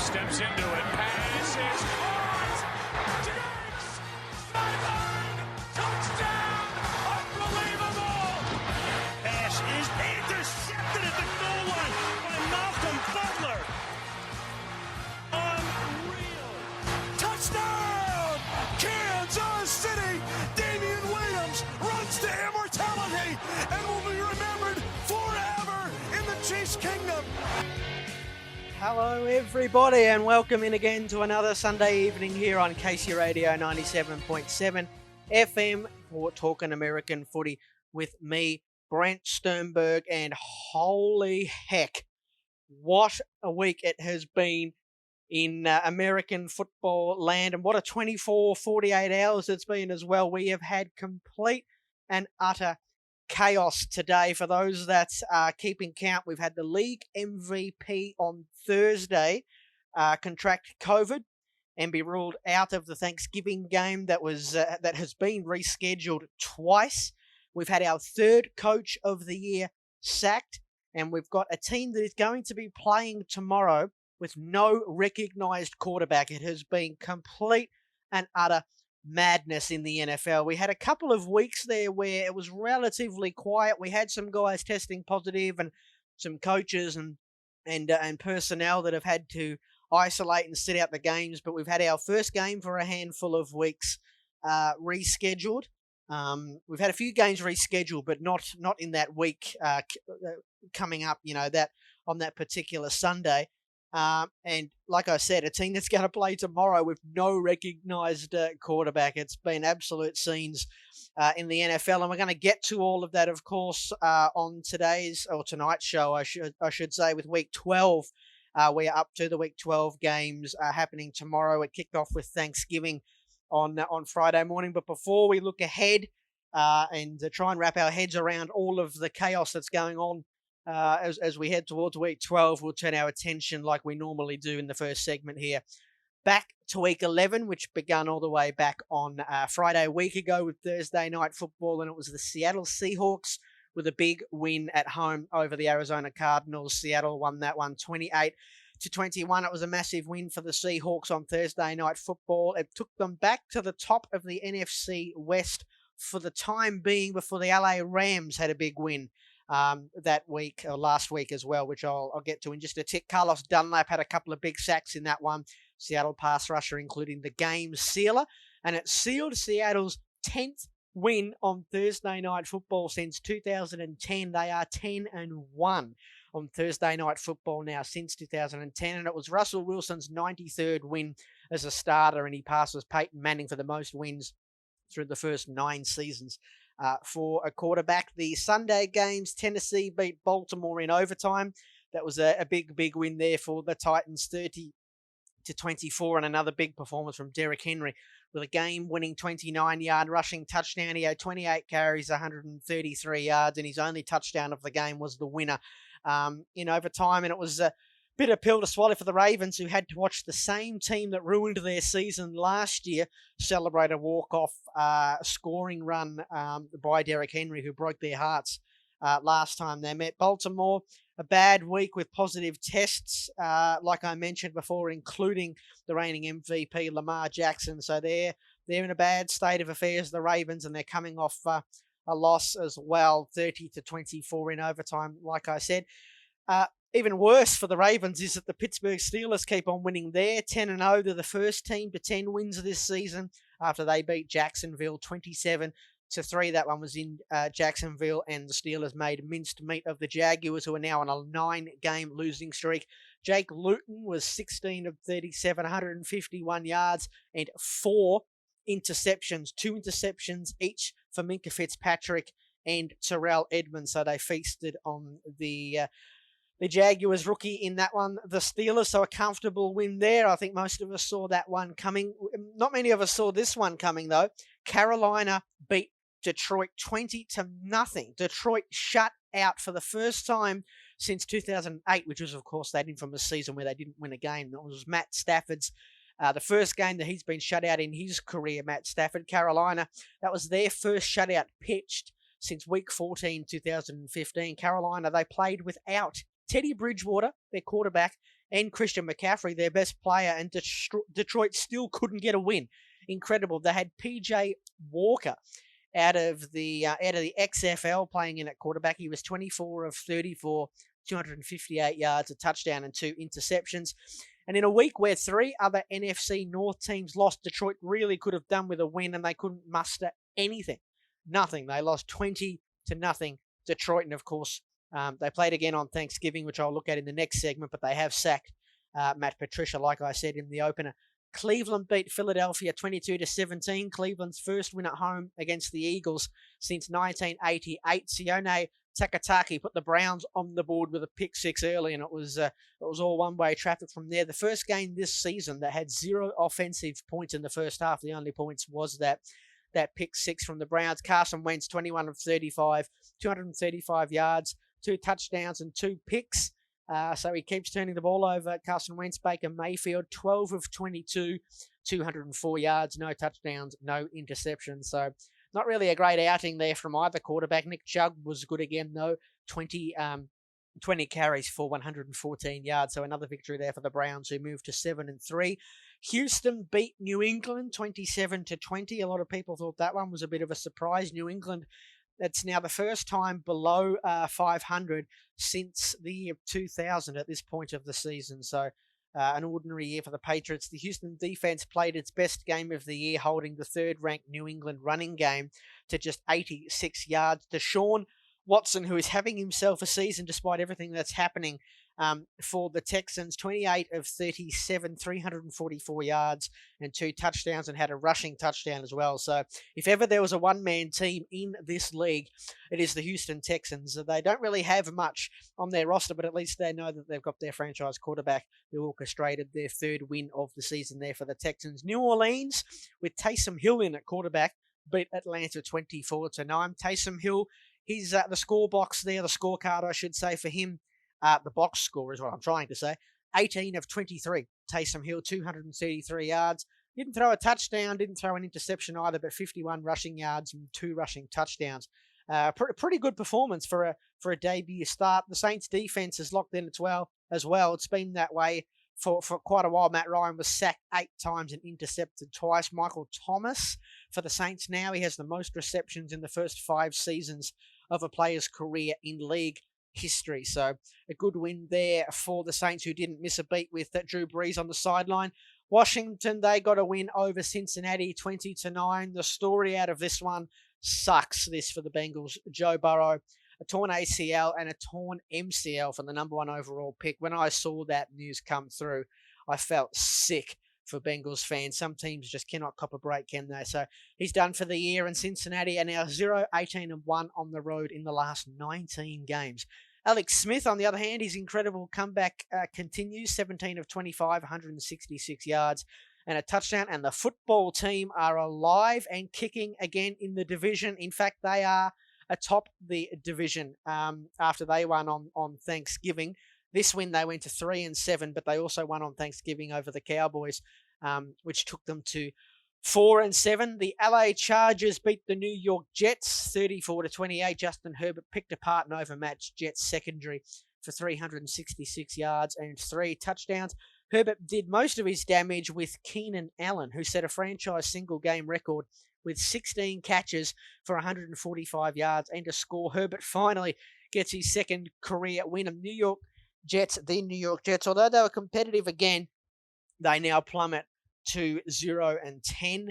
steps into it. Pass is caught. Diggs! Sideline! Touchdown! Unbelievable! Pass is intercepted at the goal line by Malcolm Butler. Unreal. Touchdown! Kansas City! Damian Williams runs to immortality and will be remembered forever in the Chiefs' kingdom. Hello everybody and welcome in again to another Sunday evening here on KC Radio 97.7 FM for Talkin American Footy with me, Brent, Sternberg, and holy heck, what a week it has been in American football land, and what a 48 hours it's been as well. We have had complete and utter chaos today. For those that are keeping count, we've had the league MVP on Thursday contract COVID and be ruled out of the Thanksgiving game that has been rescheduled twice. We've had our third coach of the year sacked, and we've got a team that is going to be playing tomorrow with no recognised quarterback. It has been complete and utter madness in the NFL. We had a couple of weeks there where it was relatively quiet. We had some guys testing positive and some coaches and personnel that have had to isolate and sit out the games. But we've had our first game for a handful of weeks rescheduled. We've had a few games rescheduled, but not in that week coming up, that on that particular Sunday. And like I said, a team that's going to play tomorrow with no recognised quarterback. It's been absolute scenes in the NFL, and we're going to get to all of that, of course, on tonight's show, I should say, with Week 12. We are up to the Week 12 games happening tomorrow. It kicked off with Thanksgiving on Friday morning. But before we look ahead and try and wrap our heads around all of the chaos that's going on, as we head towards Week 12, we'll turn our attention, like we normally do in the first segment here, back to Week 11, which began all the way back on Friday a week ago with Thursday night football, and it was the Seattle Seahawks with a big win at home over the Arizona Cardinals. Seattle won that one 28-21. It was a massive win for the Seahawks on Thursday night football. It took them back to the top of the NFC West for the time being before the LA Rams had a big win that week, or last week as well, which I'll get to in just a tick. Carlos Dunlap had a couple of big sacks in that one. Seattle pass rusher, including the game sealer, and it sealed Seattle's 10th win on Thursday night football since 2010. They are 10-1 on Thursday night football now since 2010, and it was Russell Wilson's 93rd win as a starter, and he passes Peyton Manning for the most wins through the first 9 seasons for a quarterback. The Sunday games, Tennessee beat Baltimore in overtime. That was a big win there for the Titans, 30-24, and another big performance from Derrick Henry with a game-winning 29-yard rushing touchdown. He had 28 carries, 133 yards, and his only touchdown of the game was the winner in overtime. And it was a bitter pill to swallow for the Ravens, who had to watch the same team that ruined their season last year celebrate a walk-off scoring run by Derrick Henry, who broke their hearts last time they met. Baltimore, a bad week with positive tests, like I mentioned before, including the reigning MVP, Lamar Jackson. So they're in a bad state of affairs, the Ravens, and they're coming off a loss as well, 30-24 in overtime, like I said. Even worse for the Ravens is that the Pittsburgh Steelers keep on winning. They're 10-0. They're the first team to 10 wins this season after they beat Jacksonville 27-3. That one was in Jacksonville, and the Steelers made minced meat of the Jaguars, who are now on a 9-game losing streak. Jake Luton was 16 of 37, 151 yards and 4 interceptions. 2 interceptions each for Minka Fitzpatrick and Terrell Edmonds. So they feasted on the Jaguars rookie in that one. The Steelers, so a comfortable win there. I think most of us saw that one coming. Not many of us saw this one coming, though. Carolina beat Detroit 20-0. Detroit shut out for the first time since 2008, which was, of course, that infamous season where they didn't win a game. That was Matt Stafford's the first game that he's been shut out in his career, Matt Stafford. Carolina, that was their first shutout pitched since Week 14, 2015. Carolina, they played without Teddy Bridgewater, their quarterback, and Christian McCaffrey, their best player, and Detroit still couldn't get a win. Incredible. They had PJ Walker out of the XFL playing in at quarterback. He was 24 of 34, 258 yards, a touchdown, and 2 interceptions. And in a week where 3 other NFC North teams lost, Detroit really could have done with a win, and they couldn't muster anything. Nothing. They lost 20-0, Detroit. And of course, they played again on Thanksgiving, which I'll look at in the next segment, but they have sacked Matt Patricia, like I said in the opener. Cleveland beat Philadelphia 22-17. Cleveland's first win at home against the Eagles since 1988. Sione Takataki put the Browns on the board with a pick six early, and it was all one-way traffic from there. The first game this season that had 0 offensive points in the first half. The only points was that pick six from the Browns. Carson Wentz, 21 of 35, 235 yards, 2 touchdowns and 2 picks. So he keeps turning the ball over. Carson Wentz. Baker Mayfield, 12 of 22, 204 yards, no touchdowns, no interceptions. So not really a great outing there from either quarterback. Nick Chubb was good again, though. 20 carries for 114 yards. So another victory there for the Browns, who moved to 7-3. Houston beat New England 27-20. A lot of people thought that one was a bit of a surprise. New England, that's now the first time below 500 since the year 2000 at this point of the season. So an ordinary year for the Patriots. The Houston defense played its best game of the year, holding the third-ranked New England running game to just 86 yards. Deshaun Watson, who is having himself a season despite everything that's happening for the Texans, 28 of 37, 344 yards and 2 touchdowns, and had a rushing touchdown as well. So if ever there was a one-man team in this league, it is the Houston Texans. They don't really have much on their roster, but at least they know that they've got their franchise quarterback who orchestrated their third win of the season there for the Texans. New Orleans, with Taysom Hill in at quarterback, beat Atlanta 24-9. Taysom Hill, he's the scorebox there, the scorecard, I should say, for him. The box score is what I'm trying to say. 18 of 23. Taysom Hill, 233 yards. Didn't throw a touchdown, didn't throw an interception either, but 51 rushing yards and 2 rushing touchdowns. Pretty good performance for a debut start. The Saints defense is locked in as well. It's been that way for quite a while. Matt Ryan was sacked 8 times and intercepted twice. Michael Thomas for the Saints now, he has the most receptions in the first 5 seasons of a player's career in league history. So a good win there for the Saints, who didn't miss a beat with Drew Brees on the sideline. Washington, they got a win over Cincinnati 20-9. The story out of this one sucks, this for the Bengals. Joe Burrow, a torn ACL and a torn MCL for the number 1 overall pick. When I saw that news come through, I felt sick for Bengals fans. Some teams just cannot cop a break, can they? So he's done for the year, and Cincinnati are now 0-18-1 on the road in the last 19 games. Alex Smith, on the other hand, his incredible comeback continues. 17 of 25, 166 yards and a touchdown. And the football team are alive and kicking again in the division. In fact, they are atop the division after they won on Thanksgiving. This win, they went to 3-7, but they also won on Thanksgiving over the Cowboys, which took them to 4-7. The LA Chargers beat the New York Jets 34-28. Justin Herbert picked apart and overmatched Jets secondary for 366 yards and 3 touchdowns. Herbert did most of his damage with Keenan Allen, who set a franchise single-game record with 16 catches for 145 yards and a score. Herbert finally gets his second career win. And the New York Jets, although they were competitive again, they now plummet to 0-10.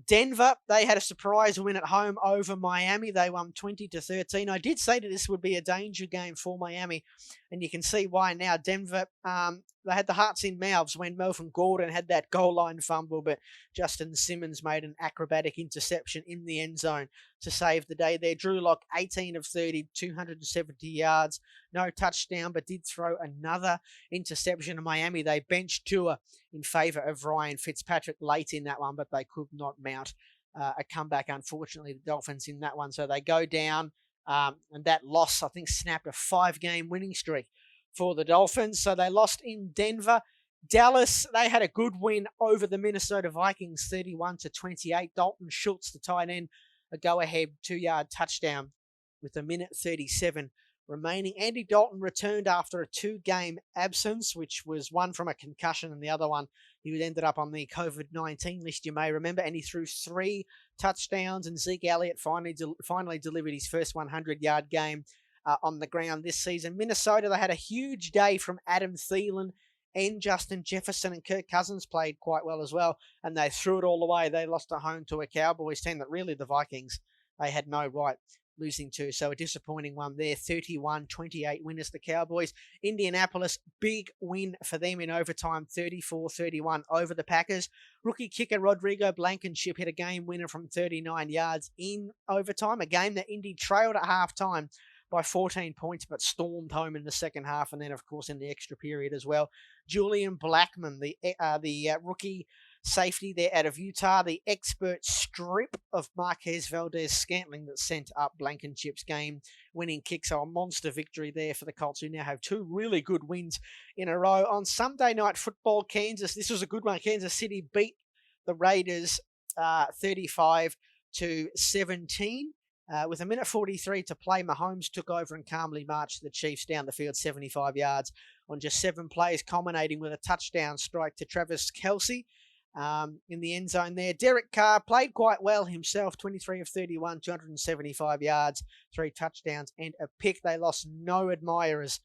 Denver, they had a surprise win at home over Miami. They won 20-13. I did say that this would be a danger game for Miami, and you can see why now. Denver, they had the hearts in mouths when Melvin Gordon had that goal line fumble, but Justin Simmons made an acrobatic interception in the end zone to save the day there. Drew Lock, 18 of 30, 270 yards, no touchdown, but did throw another interception. In Miami, they benched Tua in favour of Ryan Fitzpatrick late in that one, but they could not mount a comeback. Unfortunately, the Dolphins in that one, so they go down, and that loss, I think, snapped a 5-game winning streak for the Dolphins. So they lost in Denver. Dallas, they had a good win over the Minnesota Vikings, 31-28. Dalton Schultz, the tight end, a go-ahead 2-yard touchdown with 1:37 remaining. Andy Dalton returned after a 2-game absence, which was one from a concussion and the other one he ended up on the COVID-19 list, you may remember, and he threw 3 touchdowns, and Zeke Elliott finally delivered his first 100-yard game on the ground this season. Minnesota, they had a huge day from Adam Thielen and Justin Jefferson, and Kirk Cousins played quite well as well, and they threw it all away. They lost at home to a Cowboys team that really the Vikings, they had no right losing to. So a disappointing one there. 31-28 winners, the Cowboys. Indianapolis, big win for them in overtime, 34-31 over the Packers. Rookie kicker Rodrigo Blankenship hit a game winner from 39 yards in overtime, a game that Indy trailed at halftime by 14 points, but stormed home in the second half, and then, of course, in the extra period as well. Julian Blackmon, the rookie safety there out of Utah, the expert strip of Marquez Valdez-Scantling that sent up Blankenship's game-winning kick. So a monster victory there for the Colts, who now have 2 really good wins in a row. On Sunday Night Football, this was a good one. Kansas City beat the Raiders 35-17. With 1:43 to play, Mahomes took over and calmly marched the Chiefs down the field 75 yards on just 7 plays, culminating with a touchdown strike to Travis Kelce in the end zone there. Derek Carr played quite well himself, 23 of 31, 275 yards, 3 touchdowns and a pick. They lost no admirers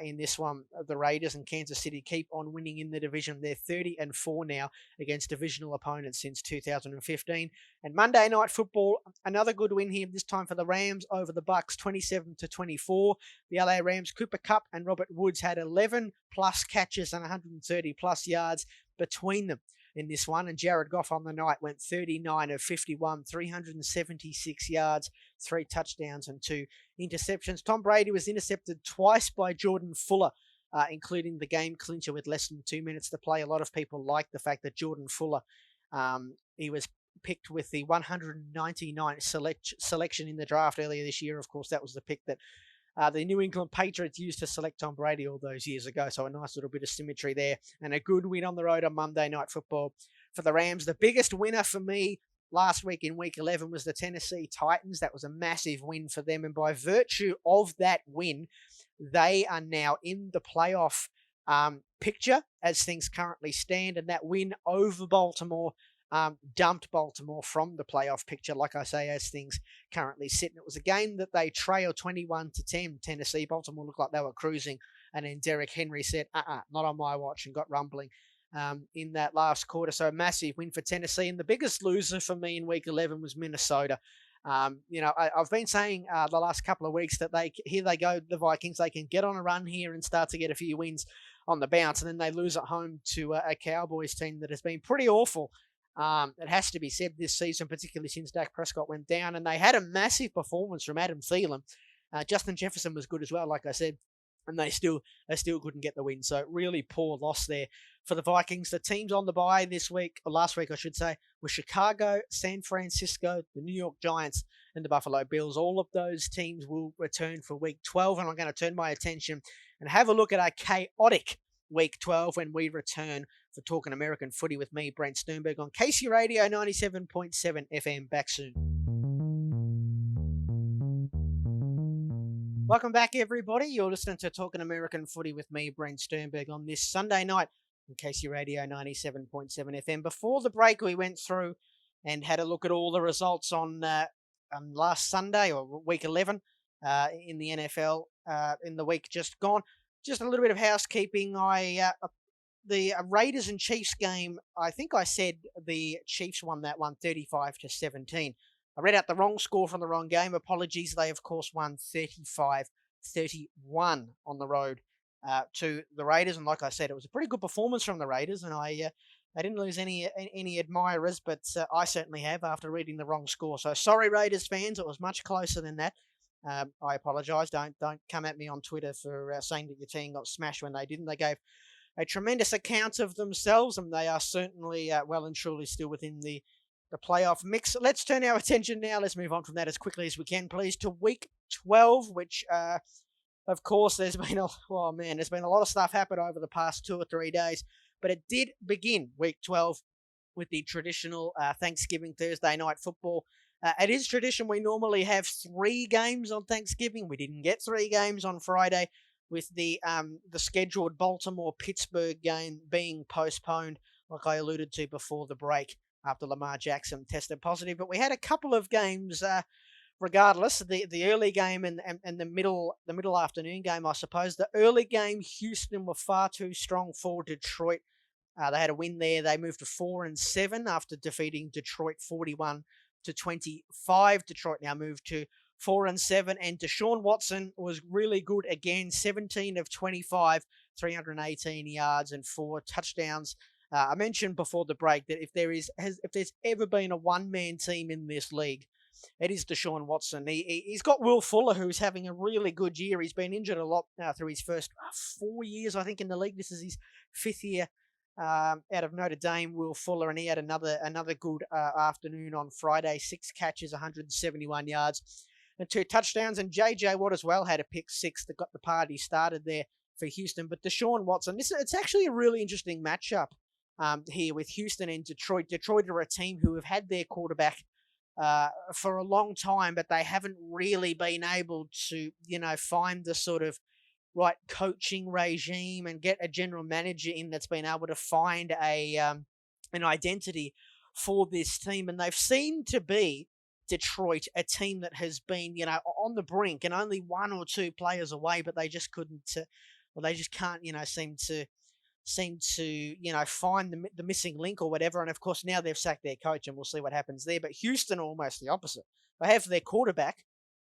in this one. The Raiders and Kansas City keep on winning in the division. They're 30-4 now against divisional opponents since 2015. And Monday Night Football, another good win here, this time for the Rams over the Bucks, 27-24. The LA Rams, Cooper Kupp and Robert Woods had 11 plus catches and 130 plus yards between them in this one, and Jared Goff on the night went 39 of 51, 376 yards, 3 touchdowns and 2 interceptions. Tom Brady was intercepted twice by Jordan Fuller, including the game clincher with less than 2 minutes to play. A lot of people like the fact that Jordan Fuller, he was picked with the 199th selection in the draft earlier this year. Of course, that was the pick that the New England Patriots used to select Tom Brady all those years ago, so a nice little bit of symmetry there, and a good win on the road on Monday Night Football for the Rams. The biggest winner for me last week in Week 11 was the Tennessee Titans. That was a massive win for them, and by virtue of that win, they are now in the playoff picture as things currently stand, and that win over Baltimore dumped Baltimore from the playoff picture, like I say, as things currently sit. And it was a game that they trailed 21-10, Tennessee. Baltimore looked like they were cruising, and then Derrick Henry said, not on my watch, and got rumbling in that last quarter. So a massive win for Tennessee. And the biggest loser for me in Week 11 was Minnesota. I've been saying the last couple of weeks that here they go, the Vikings, they can get on a run here and start to get a few wins on the bounce, and then they lose at home to a Cowboys team that has been pretty awful. It has to be said this season, particularly since Dak Prescott went down, and they had a massive performance from Adam Thielen. Justin Jefferson was good as well, like I said, and they still couldn't get the win. So really poor loss there for the Vikings. The teams on the bye this week, or last week I should say, were Chicago, San Francisco, the New York Giants, and the Buffalo Bills. All of those teams will return for Week 12, and I'm going to turn my attention and have a look at a chaotic Week 12 when we return for Talking American Footy with me, Brent Sternberg, on KC Radio 97.7 FM. Back soon. Welcome back, everybody. You're listening to Talking American Footy with me, Brent Sternberg, on this Sunday night on KC Radio 97.7 FM. Before the break, we went through and had a look at all the results on last Sunday, or Week 11, in the NFL in the week just gone. Just a little bit of housekeeping. The Raiders and Chiefs game, I think I said the Chiefs won that one 35-17. I read out the wrong score from the wrong game. Apologies. They, of course, won 35-31 on the road to the Raiders. And like I said, it was a pretty good performance from the Raiders. And I didn't lose any admirers, but I certainly have after reading the wrong score. So sorry, Raiders fans. It was much closer than that. I apologise. Don't come at me on Twitter for saying that your team got smashed when they didn't. They gave a tremendous account of themselves, and they are certainly well and truly still within the playoff mix. Let's turn our attention now. Let's move on from that as quickly as we can, please, to Week 12, which, of course, there's been a lot of stuff happen over the past 2 or 3 days, but it did begin Week 12 with the traditional Thanksgiving Thursday night football It is tradition. We normally have 3 games on Thanksgiving. We didn't get 3 games on Friday, with the scheduled Baltimore-Pittsburgh game being postponed, like I alluded to before the break, after Lamar Jackson tested positive. But we had a couple of games, regardless, the early game and the middle afternoon game, I suppose. The early game, Houston were far too strong for Detroit. They had a win there. They moved to 4-7 after defeating Detroit 41-25. Detroit now moved to 4-7, and Deshaun Watson was really good again. 17 of 25, 318 yards and 4 touchdowns. I mentioned before the break that if there's ever been a one-man team in this league, it is Deshaun Watson. He's got Will Fuller, who's having a really good year. He's been injured a lot through his first 4 years, I think, in the league. This is his 5th year out of Notre Dame, Will Fuller, and he had another good afternoon on Friday. 6 catches, 171 yards, and 2 touchdowns. And J.J. Watt as well had a pick 6 that got the party started there for Houston. But Deshaun Watson, it's actually a really interesting matchup here with Houston and Detroit. Detroit are a team who have had their quarterback for a long time, but they haven't really been able to, find the sort of right coaching regime and get a general manager in that's been able to find an identity for this team. And they've seemed to be, Detroit, a team that has been, on the brink and only 1 or 2 players away, but they just couldn't, they just can't, seem to find the missing link or whatever. And of course, now they've sacked their coach, and we'll see what happens there. But Houston are almost the opposite. They have their quarterback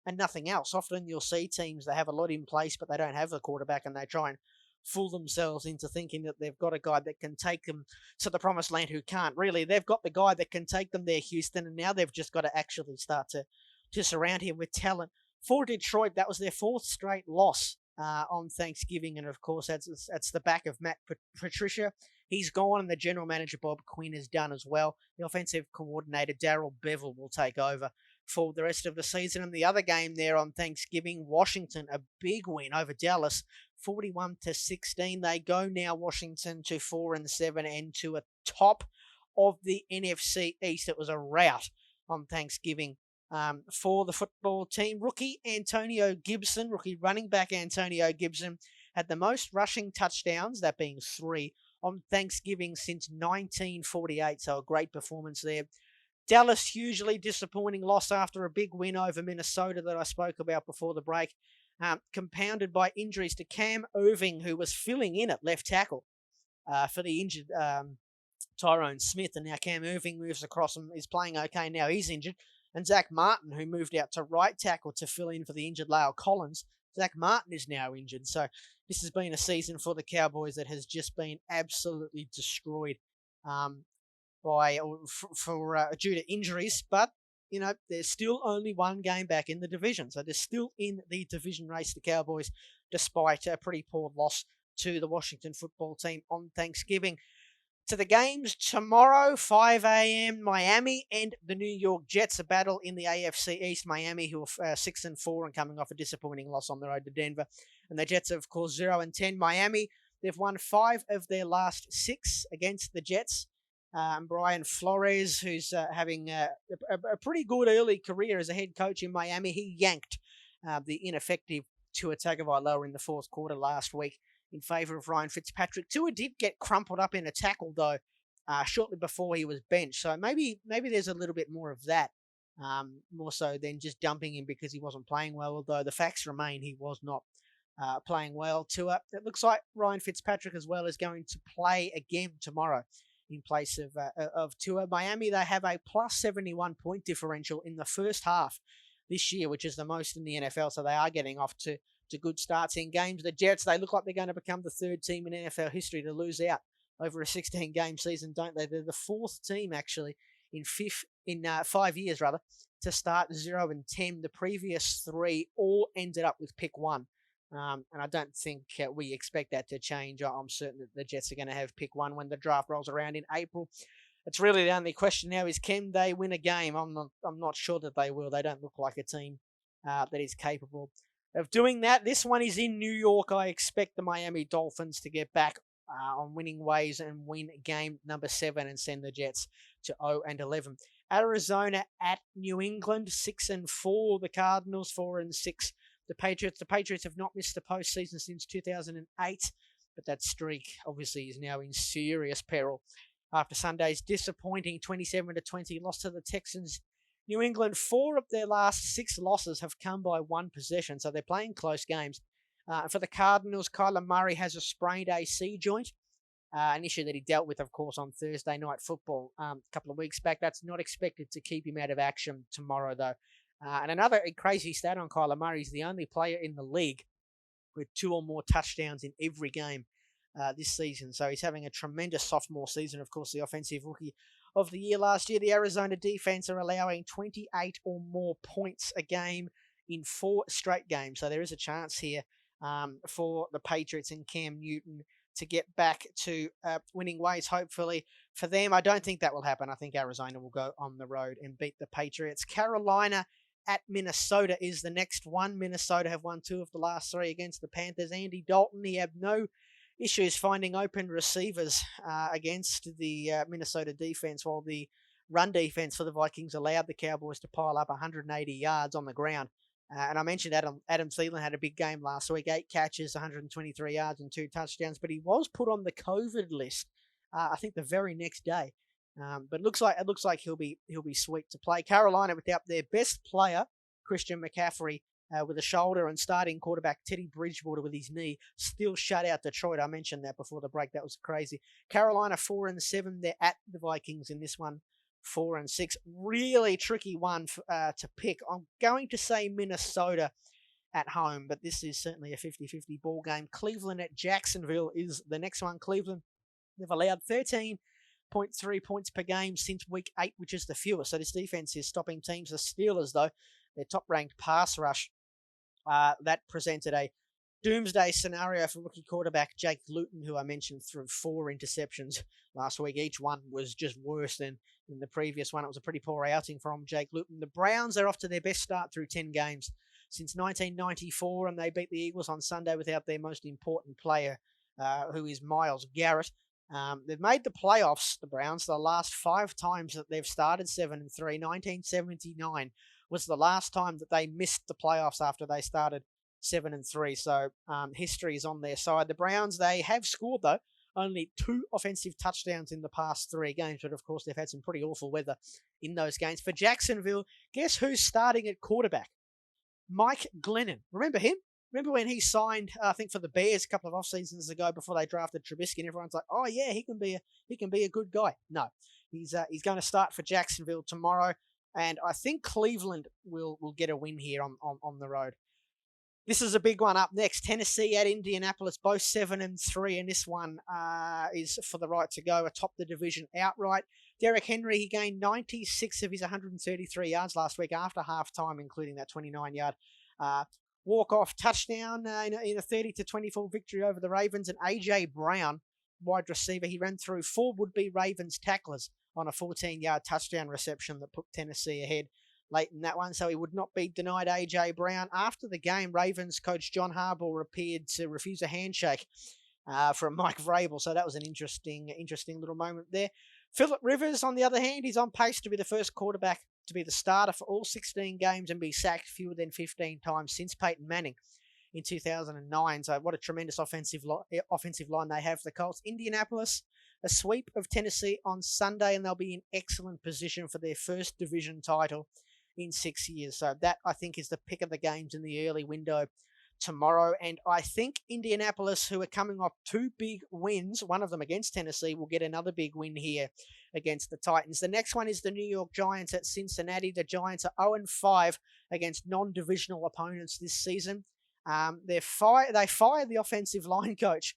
and nothing else. Often you'll see teams that have a lot in place, but they don't have the quarterback, and they try and fool themselves into thinking that they've got a guy that can take them to the promised land who can't. Really, they've got the guy that can take them there, Houston, and now they've just got to actually start to surround him with talent. For Detroit, that was their 4th straight loss on Thanksgiving, and of course that's the back of Matt Patricia. He's gone, and the general manager Bob Quinn is done as well. The offensive coordinator Darrell Bevel will take over for the rest of the season. And the other game there on Thanksgiving, Washington, a big win over Dallas, 41-16. They go now, Washington, to 4-7 and to a top of the NFC East. It was a rout on Thanksgiving for the football team. Rookie running back Antonio Gibson, had the most rushing touchdowns, that being 3, on Thanksgiving since 1948. So a great performance there. Dallas, hugely disappointing loss after a big win over Minnesota that I spoke about before the break, compounded by injuries to Cam Irving, who was filling in at left tackle for the injured Tyrone Smith. And now Cam Irving moves across and is playing okay. Now he's injured. And Zach Martin, who moved out to right tackle to fill in for the injured Lyle Collins, Zach Martin is now injured. So this has been a season for the Cowboys that has just been absolutely destroyed due to injuries. But, there's still only 1 game back in the division. So they're still in the division race, the Cowboys, despite a pretty poor loss to the Washington football team on Thanksgiving. To the games tomorrow, 5 a.m., Miami and the New York Jets, a battle in the AFC East. Miami, who are 6-4 and coming off a disappointing loss on the road to Denver. And the Jets, of course, 0-10. Miami, they've won 5 of their last 6 against the Jets. Brian Flores, who's having a pretty good early career as a head coach in Miami, he yanked the ineffective Tua Tagovailoa in the 4th quarter last week in favour of Ryan Fitzpatrick. Tua did get crumpled up in a tackle, though, shortly before he was benched. So maybe there's a little bit more of that, more so than just dumping him because he wasn't playing well, although the facts remain he was not playing well. Tua, it looks like Ryan Fitzpatrick as well is going to play again tomorrow in place of Tua. Miami, they have a plus 71 point differential in the first half this year, which is the most in the NFL, so they are getting off to good starts in games. The Jets, they look like they're going to become the 3rd team in NFL history to lose out over a 16-game season, don't they? They're the 4th team, actually, in 5 years, to start 0-10. The previous 3 all ended up with pick 1. And I don't think we expect that to change. I'm certain that the Jets are going to have pick 1 when the draft rolls around in April. It's really the only question now is, can they win a game? I'm not sure that they will. They don't look like a team that is capable of doing that. This one is in New York. I expect the Miami Dolphins to get back on winning ways and win game number 7 and send the Jets to 0-11. Arizona at New England, 6-4. The Cardinals, 4-6. The Patriots have not missed the postseason since 2008, but that streak obviously is now in serious peril after Sunday's disappointing 27-20 loss to the Texans. New England, 4 of their last 6 losses have come by 1 possession, so they're playing close games. For the Cardinals, Kyler Murray has a sprained AC joint, an issue that he dealt with, of course, on Thursday Night Football a couple of weeks back. That's not expected to keep him out of action tomorrow, though. And another crazy stat on Kyler Murray, he's the only player in the league with 2 or more touchdowns in every game this season. So he's having a tremendous sophomore season. Of course, the offensive rookie of the year last year. The Arizona defense are allowing 28 or more points a game in 4 straight games. So there is a chance here for the Patriots and Cam Newton to get back to winning ways, hopefully. For them, I don't think that will happen. I think Arizona will go on the road and beat the Patriots. Carolina at Minnesota is the next one. Minnesota have won 2 of the last 3 against the Panthers. Andy Dalton, he had no issues finding open receivers against the Minnesota defense, while the run defense for the Vikings allowed the Cowboys to pile up 180 yards on the ground. And I mentioned Adam Thielen had a big game last week, 8 catches, 123 yards and 2 touchdowns, but he was put on the COVID list, I think the very next day. But it looks like he'll be sweet to play. Carolina without their best player, Christian McCaffrey, with a shoulder, and starting quarterback Teddy Bridgewater with his knee, still shut out Detroit. I mentioned that before the break. That was crazy. Carolina 4-7. They're at the Vikings in this one, 4-6. Really tricky one to pick. I'm going to say Minnesota at home, but this is certainly a 50-50 ball game. Cleveland at Jacksonville is the next one. Cleveland, they've allowed 13.3 points per game since week 8, which is the fewest. So this defense is stopping teams. The Steelers, though, their top-ranked pass rush, that presented a doomsday scenario for rookie quarterback Jake Luton, who I mentioned threw 4 interceptions last week. Each one was just worse than the previous one. It was a pretty poor outing from Jake Luton. The Browns are off to their best start through 10 games since 1994, and they beat the Eagles on Sunday without their most important player, who is Myles Garrett. They've made the playoffs, the Browns, the last 5 times that they've started 7-3. 1979 was the last time that they missed the playoffs after they started 7-3. So history is on their side. The Browns, they have scored, though, only 2 offensive touchdowns in the past 3 games. But, of course, they've had some pretty awful weather in those games. For Jacksonville, guess who's starting at quarterback? Mike Glennon. Remember him? Remember when he signed, I think, for the Bears a couple of off seasons ago before they drafted Trubisky, and everyone's like, "Oh yeah, he can be a good guy." No, he's going to start for Jacksonville tomorrow, and I think Cleveland will get a win here on the road. This is a big one up next. Tennessee at Indianapolis, both 7-3, and this one is for the right to go atop the division outright. Derrick Henry, he gained 96 of his 133 yards last week after halftime, including that 29-yard walk-off touchdown in a 30-24 victory over the Ravens. And A.J. Brown, wide receiver, he ran through 4 would-be Ravens tacklers on a 14-yard touchdown reception that put Tennessee ahead late in that one, so he would not be denied A.J. Brown. After the game, Ravens coach John Harbaugh appeared to refuse a handshake from Mike Vrabel, so that was an interesting little moment there. Phillip Rivers, on the other hand, he's on pace to be the first quarterback to be the starter for all 16 games and be sacked fewer than 15 times since Peyton Manning in 2009. So what a tremendous offensive line they have for the Colts. Indianapolis, a sweep of Tennessee on Sunday, and they'll be in excellent position for their first division title in 6 years. So that, I think, is the pick of the games in the early window tomorrow. And I think Indianapolis, who are coming off 2 big wins, one of them against Tennessee, will get another big win here against the Titans. The next one is the New York Giants at Cincinnati. The Giants are 0-5 against non-divisional opponents this season. They fired the offensive line coach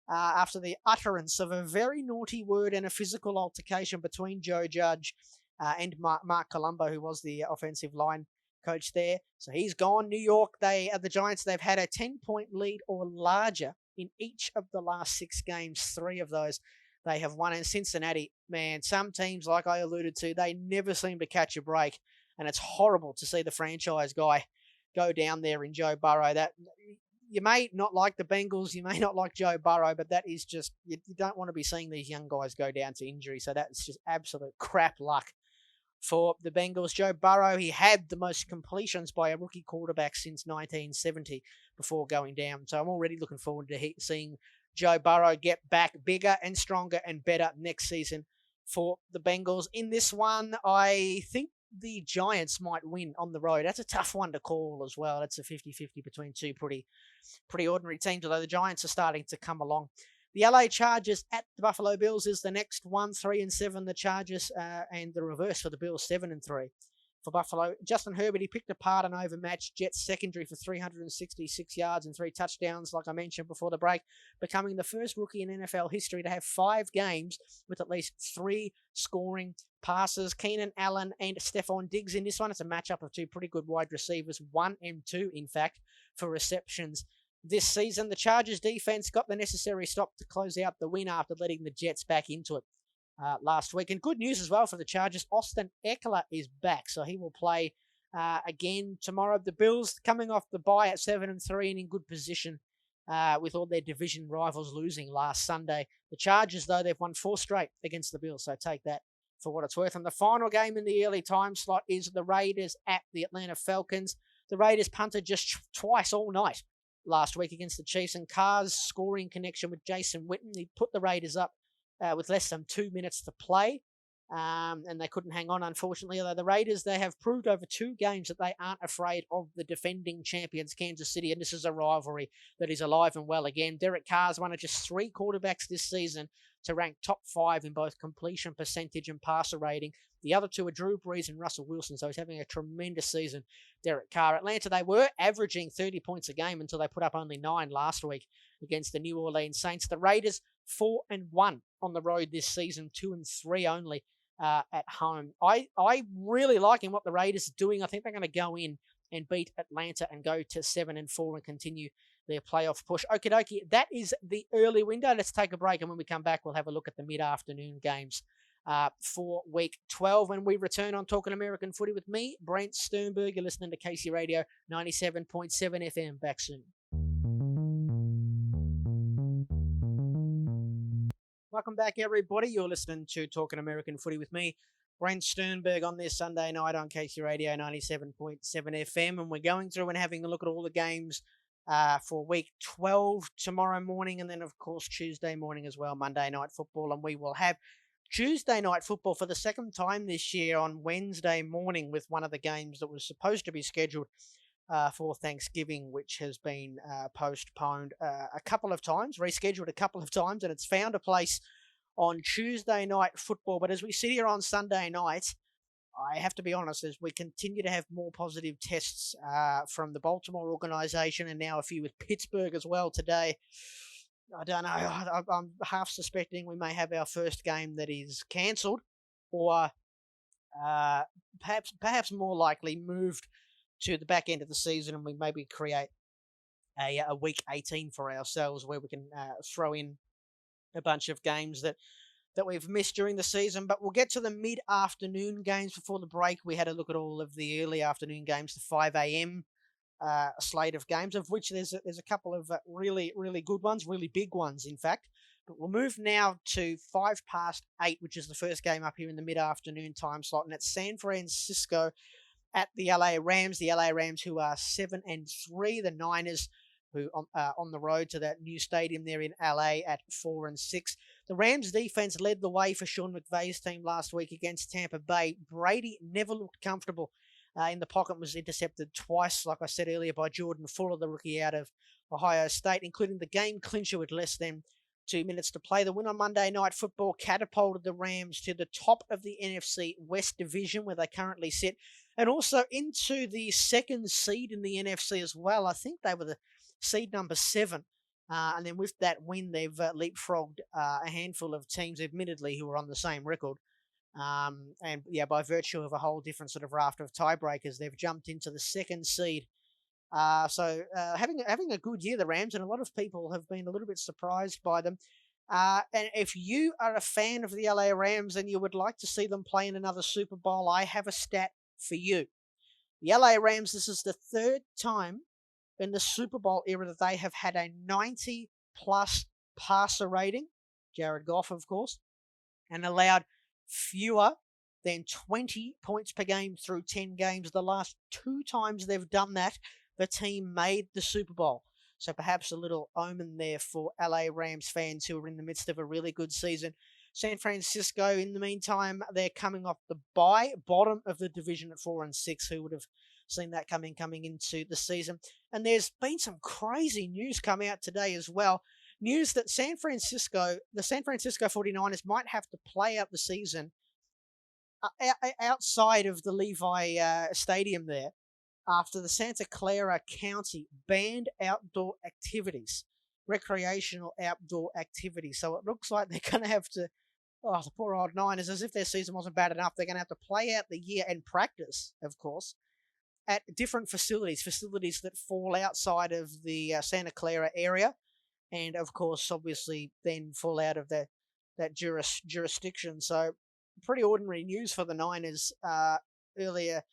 after the utterance of a very naughty word and a physical altercation between Joe Judge and Mark Colombo, who was the offensive line coach there. So he's gone. New York, the Giants, they've had a 10-point lead or larger in each of the last 6 games. 3 of those they have won. And Cincinnati, man, some teams, like I alluded to, they never seem to catch a break. And it's horrible to see the franchise guy go down there in Joe Burrow. That you may not like the Bengals, you may not like Joe Burrow, but that is just, you don't want to be seeing these young guys go down to injury. So that's just absolute crap luck for the Bengals. Joe Burrow, he had the most completions by a rookie quarterback since 1970 before going down. So I'm already looking forward to seeing Joe Burrow get back bigger and stronger and better next season for the Bengals. In this one, I think the Giants might win on the road. That's a tough one to call as well. That's a 50-50 between two pretty ordinary teams, although the Giants are starting to come along. The LA Chargers at the Buffalo Bills is the next one, 3-7. The Chargers and the reverse for the Bills, 7-3. For Buffalo, Justin Herbert, he picked apart an overmatched Jets secondary for 366 yards and 3 touchdowns, like I mentioned before the break, becoming the first rookie in NFL history to have 5 games with at least 3 scoring passes. Keenan Allen and Stephon Diggs in this one. It's a matchup of 2 pretty good wide receivers, 1 and 2, in fact, for receptions this season. The Chargers defense got the necessary stop to close out the win after letting the Jets back into it last week. And good news as well for the Chargers, Austin Eckler is back, so he will play again tomorrow. The Bills coming off the bye at 7-3 and in good position with all their division rivals losing last Sunday. The Chargers, though, they've won 4 straight against the Bills, so take that for what it's worth. And the final game in the early time slot is the Raiders at the Atlanta Falcons. The Raiders punted just twice all night last week against the Chiefs, and Carr's scoring connection with Jason Witten, he put the Raiders up with less than 2 minutes to play, and they couldn't hang on, unfortunately. Although the Raiders, they have proved over 2 games that they aren't afraid of the defending champions, Kansas City, and this is a rivalry that is alive and well again. Derek Carr's one of just 3 quarterbacks this season to rank top 5 in both completion percentage and passer rating. The other 2 are Drew Brees and Russell Wilson, so he's having a tremendous season, Derek Carr. Atlanta, they were averaging 30 points a game until they put up only 9 last week against the New Orleans Saints. The Raiders, 4-1 on the road this season, 2-3 only at home. I really liking what the Raiders are doing. I think they're going to go in and beat Atlanta and go to 7-4 and continue their playoff push. Okie dokie, that is the early window. Let's take a break, and when we come back, we'll have a look at the mid-afternoon games for week 12 when we return on Talkin American Footy with me, Brent Sternberg. You're listening to KC Radio 97.7 FM. Back soon. Welcome back, everybody. You're listening to Talkin American Footy with me, Brent Sternberg, on this Sunday night on KC Radio 97.7 FM. And we're going through and having a look at all the games for week 12 tomorrow morning, and then, of course, Tuesday morning as well, Monday Night Football. And we will have Tuesday Night Football for the second time this year on Wednesday morning with one of the games that was supposed to be scheduled for Thanksgiving, which has been postponed a couple of times, rescheduled a couple of times, and it's found a place on Tuesday Night Football. But as we sit here on Sunday night, I have to be honest, as we continue to have more positive tests from the Baltimore organization and now a few with Pittsburgh as well today, I don't know. I'm half suspecting we may have our first game that is cancelled, or perhaps more likely moved to the back end of the season, and we maybe create a week 18 for ourselves where we can throw in a bunch of games that we've missed during the season. But we'll get to the mid-afternoon games before the break. We had a look at all of the early afternoon games, the 5 a.m. Slate of games, of which there's a couple of really, really good ones, really big ones, in fact. But we'll move now to 8:05, which is the first game up here in the mid-afternoon time slot, and it's San Francisco at the LA Rams. The LA Rams, who are 7-3, the Niners, who on the road to that new stadium there in LA at 4-6. The Rams defense led the way for Sean McVay's team last week against Tampa Bay. Brady never looked comfortable in the pocket, was intercepted twice, like I said earlier, by Jordan Fuller, the rookie out of Ohio State, including the game clincher with less than 2 minutes to play. The win on Monday Night Football catapulted the Rams to the top of the NFC West Division, where they currently sit, and also into the second seed in the NFC as well. I think they were the seed number 7. And then with that win, they've leapfrogged a handful of teams, admittedly, who are on the same record. And yeah, by virtue of a whole different sort of raft of tiebreakers, they've jumped into the second seed. So having a good year, the Rams, and a lot of people have been a little bit surprised by them. And if you are a fan of the LA Rams and you would like to see them play in another Super Bowl, I have a stat for you. The LA Rams, this is the 3rd time in the Super Bowl era that they have had a 90-plus passer rating, Jared Goff, of course, and allowed fewer then 20 points per game through 10 games. The last 2 times they've done that, the team made the Super Bowl. So perhaps a little omen there for LA Rams fans who are in the midst of a really good season. San Francisco, in the meantime, they're coming off the bye, bottom of the division at 4-6. Who would have seen that coming into the season? And there's been some crazy news come out today as well. News that the San Francisco 49ers might have to play out the season outside of the Levi Stadium there, after the Santa Clara County banned outdoor activities, recreational outdoor activities. So it looks like they're going to have to, the poor old Niners, as if their season wasn't bad enough, they're going to have to play out the year and practice, of course, at different facilities that fall outside of the Santa Clara area, and of course, obviously, then fall out of that jurisdiction. So pretty ordinary news for the Niners earlier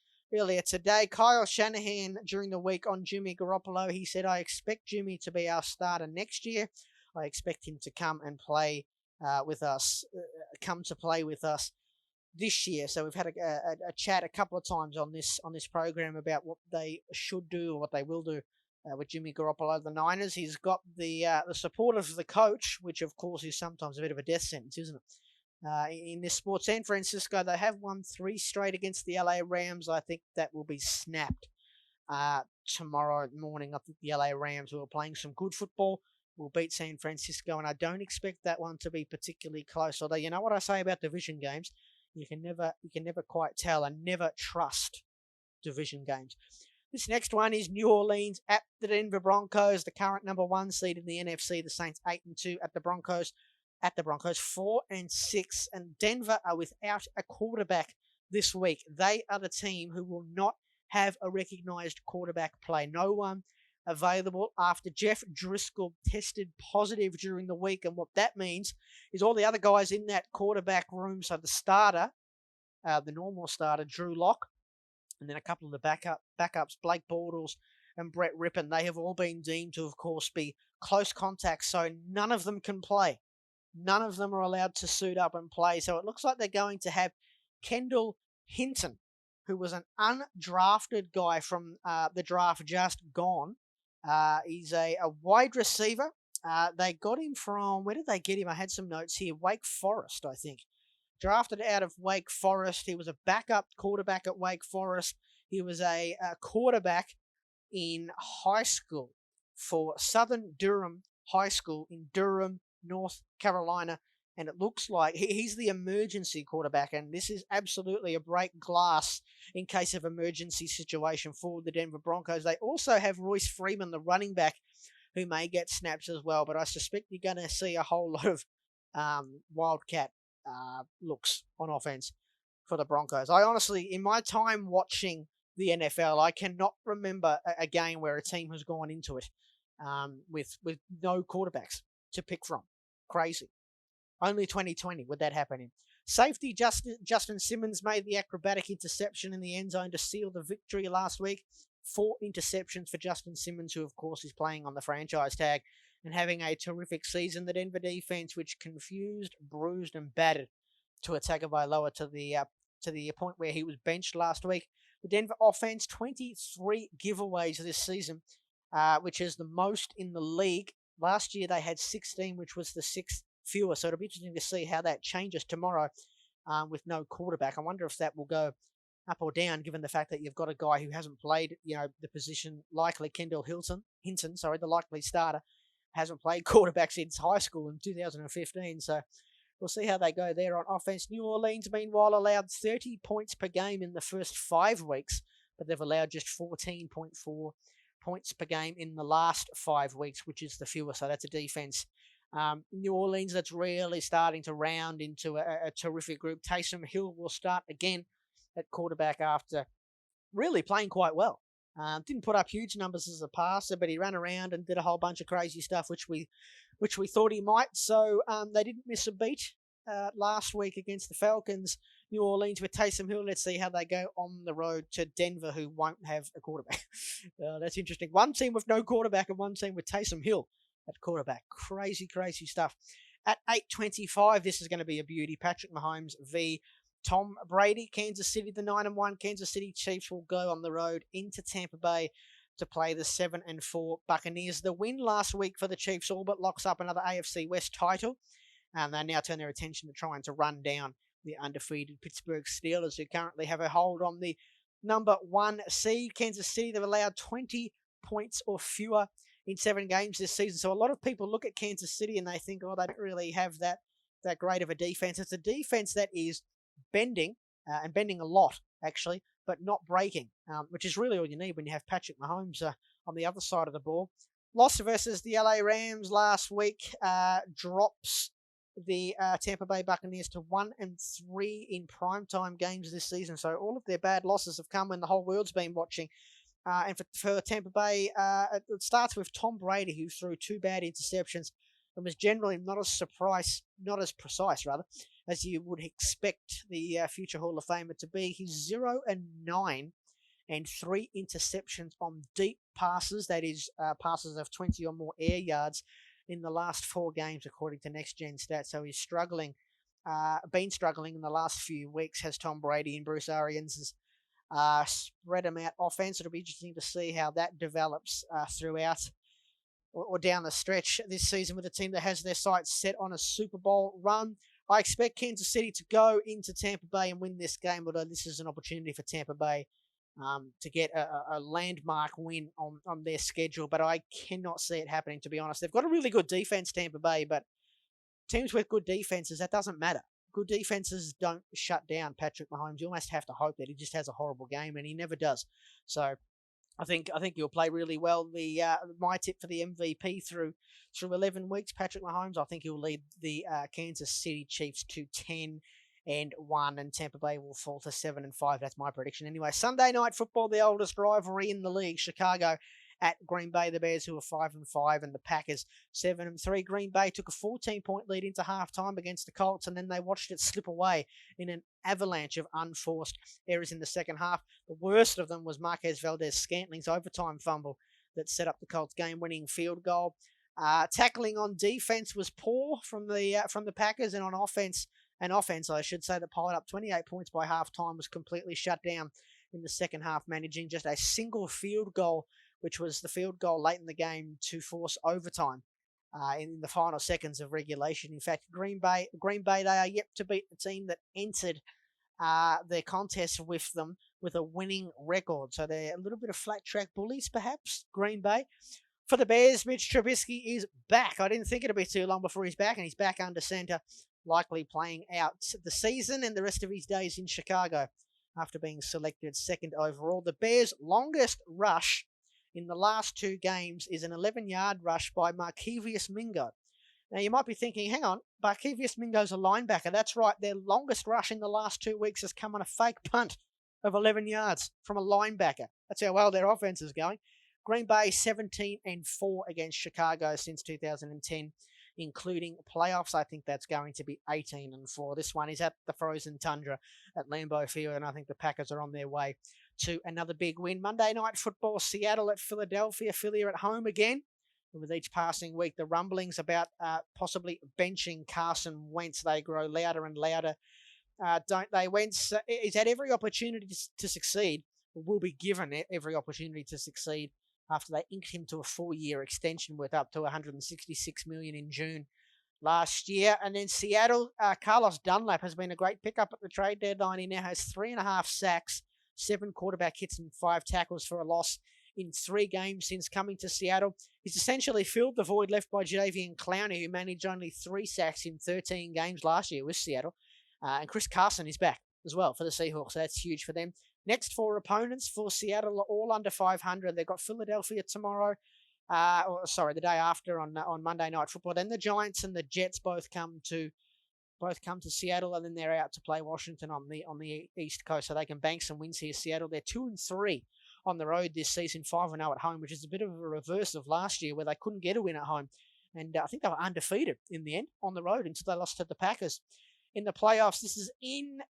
today. Kyle Shanahan, during the week on Jimmy Garoppolo, he said, I expect Jimmy to be our starter next year. I expect him to come and play with us this year. So we've had a chat a couple of times on this program about what they should do or what they will do with Jimmy Garoppolo, the Niners. He's got the support of the coach, which of course is sometimes a bit of a death sentence, isn't it? In this sport, San Francisco, they have won 3 straight against the LA Rams. I think that will be snapped tomorrow morning. I think the LA Rams, who are playing some good football, will beat San Francisco, and I don't expect that one to be particularly close. Although, you know what I say about division games, you can never quite tell, and never trust division games. This next one is New Orleans at the Denver Broncos, the current number 1 seed in the NFC. The Saints 8-2 at the Broncos. 4-6, and Denver are without a quarterback this week. They are the team who will not have a recognized quarterback play. No one available after Jeff Driscoll tested positive during the week, and what that means is all the other guys in that quarterback room, so the starter, the normal starter, Drew Lock, and then a couple of the backups, Blake Bortles and Brett Rippon, they have all been deemed to, of course, be close contacts, so none of them can play. None of them are allowed to suit up and play. So it looks like they're going to have Kendall Hinton, who was an undrafted guy from the draft just gone. He's a wide receiver. They got him from, where did they get him? I had some notes here. Wake Forest, I think. Drafted out of Wake Forest. He was a backup quarterback at Wake Forest. He was a quarterback in high school for Southern Durham High School in Durham, North Carolina, and it looks like he's the emergency quarterback, and this is absolutely a break glass in case of emergency situation for the Denver Broncos. They also have Royce Freeman, the running back, who may get snaps as well, but I suspect you're going to see a whole lot of Wildcat looks on offense for the Broncos. I honestly, in my time watching the NFL, I cannot remember a game where a team has gone into it with no quarterbacks to pick from. Crazy. Only 2020 would that happen in. Safety Justin Simmons made the acrobatic interception in the end zone to seal the victory last week. 4 interceptions for Justin Simmons, who of course is playing on the franchise tag and having a terrific season. The Denver defense, which confused, bruised, and battered Tua Tagovailoa to the point where he was benched last week. The Denver offense, 23 giveaways this season, which is the most in the league. Last year they had 16, which was the 6th fewer. So it'll be interesting to see how that changes tomorrow with no quarterback. I wonder if that will go up or down, given the fact that you've got a guy who hasn't played, the position, likely Kendall Hinton, the likely starter, hasn't played quarterback since high school in 2015. So we'll see how they go there on offense. New Orleans, meanwhile, allowed 30 points per game in the first 5 weeks, but they've allowed just 14.4 points per game in the last 5 weeks, which is the fewer. So that's a defense. New Orleans, that's really starting to round into a terrific group. Taysom Hill will start again at quarterback after really playing quite well. Didn't put up huge numbers as a passer, but he ran around and did a whole bunch of crazy stuff, which we thought he might. So they didn't miss a beat last week against the Falcons. New Orleans with Taysom Hill. Let's see how they go on the road to Denver, who won't have a quarterback. That's interesting. One team with no quarterback and one team with Taysom Hill at quarterback. Crazy, crazy stuff. At 8:25, this is going to be a beauty. Patrick Mahomes v. Tom Brady, Kansas City, the 9-1 Kansas City Chiefs will go on the road into Tampa Bay to play the 7-4 Buccaneers. The win last week for the Chiefs all but locks up another AFC West title, and they now turn their attention to trying to run down the undefeated Pittsburgh Steelers, who currently have a hold on the number 1 seed. Kansas City, they've allowed 20 points or fewer in 7 games this season. So a lot of people look at Kansas City and they think, oh, they don't really have that great of a defense. It's a defense that is bending, and bending a lot, actually, but not breaking, which is really all you need when you have Patrick Mahomes on the other side of the ball. Loss versus the LA Rams last week drops the Tampa Bay Buccaneers to 1-3 in primetime games this season. So all of their bad losses have come when the whole world's been watching. And for Tampa Bay, it starts with Tom Brady, who threw 2 bad interceptions and was generally not as precise as you would expect the future Hall of Famer to be. He's 0-9 and 3 interceptions on deep passes, that is passes of 20 or more air yards in the last 4 games, according to Next Gen Stats. So he's been struggling in the last few weeks, has Tom Brady and Bruce Arians' spread them out offense. It'll be interesting to see how that develops throughout or down the stretch this season with a team that has their sights set on a Super Bowl run. I expect Kansas City to go into Tampa Bay and win this game, although this is an opportunity for Tampa Bay to get a landmark win on their schedule, but I cannot see it happening, to be honest. They've got a really good defense, Tampa Bay, but teams with good defenses, that doesn't matter. Good defenses don't shut down Patrick Mahomes. You almost have to hope that he just has a horrible game, and he never does. So I think he'll play really well. My tip for the MVP through 11 weeks, Patrick Mahomes, I think he'll lead the Kansas City Chiefs to 10-1, and Tampa Bay will fall to 7-5. That's my prediction. Anyway, Sunday night football, the oldest rivalry in the league. Chicago at Green Bay, the Bears, who are 5-5, and the Packers 7-3. Green Bay took a 14-point lead into halftime against the Colts, and then they watched it slip away in an avalanche of unforced errors in the second half. The worst of them was Marquez Valdez-Scantling's overtime fumble that set up the Colts' game-winning field goal. Tackling on defense was poor from the Packers, and on offense, I should say, that piled up 28 points by halftime, was completely shut down in the second half, managing just a single field goal, which was the field goal late in the game to force overtime in the final seconds of regulation. In fact, Green Bay, they are yet to beat the team that entered their contest with them with a winning record. So they're a little bit of flat track bullies, perhaps, Green Bay. For the Bears, Mitch Trubisky is back. I didn't think it'd be too long before he's back, and he's back under center, likely playing out the season and the rest of his days in Chicago after being selected 2nd overall. The Bears' longest rush in the last 2 games is an 11-yard rush by Markevius Mingo. Now, you might be thinking, hang on, Markevius Mingo's a linebacker. That's right, their longest rush in the last 2 weeks has come on a fake punt of 11 yards from a linebacker. That's how well their offense is going. Green Bay 17-4 against Chicago since 2010, including playoffs. I think that's going to be 18-4. This one is at the frozen tundra at Lambeau Field, and I think the Packers are on their way to another big win. Monday Night Football, Seattle at Philadelphia. Philly are at home again. And with each passing week, the rumblings about possibly benching Carson Wentz, they grow louder and louder, don't they? Wentz is at every opportunity to succeed, or will be given every opportunity to succeed after they inked him to a 4-year extension worth up to $166 million in June last year. And then Seattle, Carlos Dunlap has been a great pickup at the trade deadline. He now has 3.5 sacks, 7 quarterback hits, and 5 tackles for a loss in 3 games since coming to Seattle. He's essentially filled the void left by Jadeveon Clowney, who managed only 3 sacks in 13 games last year with Seattle. And Chris Carson is back as well for the Seahawks, so that's huge for them. Next 4 opponents for Seattle are all under 500. They've got Philadelphia tomorrow, the day after on Monday Night Football. Then the Giants and the Jets both come to Seattle, and then they're out to play Washington on the East Coast, so they can bank some wins here. Seattle, they're 2-3 on the road this season, 5-0 at home, which is a bit of a reverse of last year where they couldn't get a win at home, and I think they were undefeated in the end on the road until they lost to the Packers. In the playoffs, this is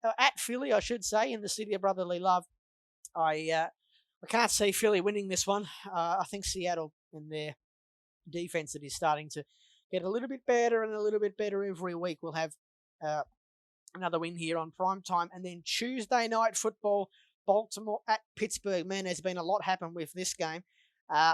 at Philly, I should say, in the city of brotherly love. I can't see Philly winning this one. I think Seattle and their defense that is starting to get a little bit better and a little bit better every week will have Another win here on prime time. And then Tuesday night football, Baltimore at Pittsburgh. Man, there's been a lot happen with this game.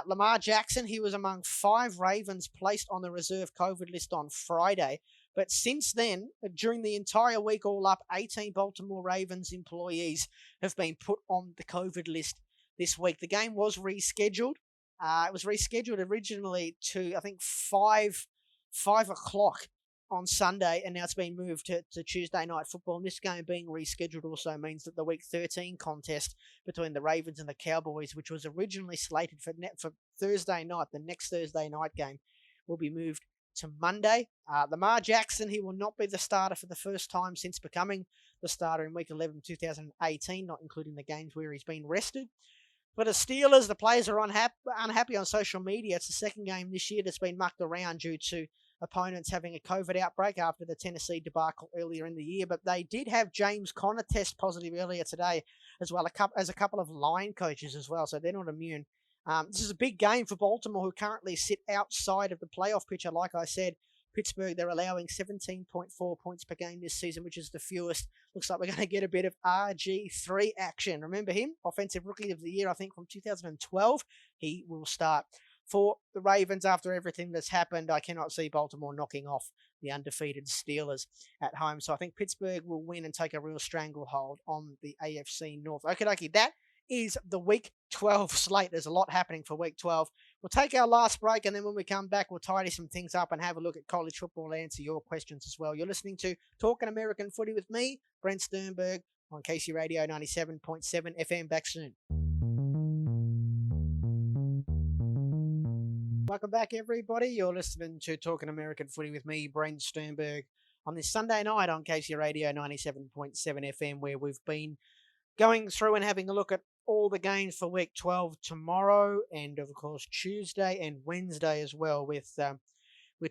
Lamar Jackson, he was among 5 Ravens placed on the reserve COVID list on Friday. But since then, during the entire week all up, 18 Baltimore Ravens employees have been put on the COVID list this week. The game was rescheduled. It was rescheduled originally to, I think, 5 o'clock on Sunday, and now it's been moved to Tuesday night football. And this game being rescheduled also means that the Week 13 contest between the Ravens and the Cowboys, which was originally slated for Thursday night, the next Thursday night game, will be moved to Monday. Lamar Jackson, he will not be the starter for the first time since becoming the starter in Week 11, 2018, not including the games where he's been rested. For the Steelers, the players are unhappy on social media. It's the second game this year that's been mucked around due to opponents having a COVID outbreak after the Tennessee debacle earlier in the year. But they did have James Conner test positive earlier today, as well as a couple of line coaches as well, so they're not immune. This is a big game for Baltimore, who currently sit outside of the playoff picture. Like I said, Pittsburgh, they're allowing 17.4 points per game this season, which is the fewest. Looks like we're going to get a bit of RG3 action. Remember him? Offensive Rookie of the Year, I think, from 2012. He will start. For the Ravens, after everything that's happened, I cannot see Baltimore knocking off the undefeated Steelers at home. So I think Pittsburgh will win and take a real stranglehold on the AFC North. Okie, that is the Week 12 slate. There's a lot happening for Week 12. We'll take our last break, and then when we come back, we'll tidy some things up and have a look at college football and answer your questions as well. You're listening to Talkin American Footy with me, Brent Sternberg, on KC Radio 97.7 FM. Back soon. Welcome back, everybody. You're listening to Talkin American Footy with me, Brent Sternberg, on this Sunday night on KC Radio 97.7 FM, where we've been going through and having a look at all the games for Week 12 tomorrow, and of course Tuesday and Wednesday as well, with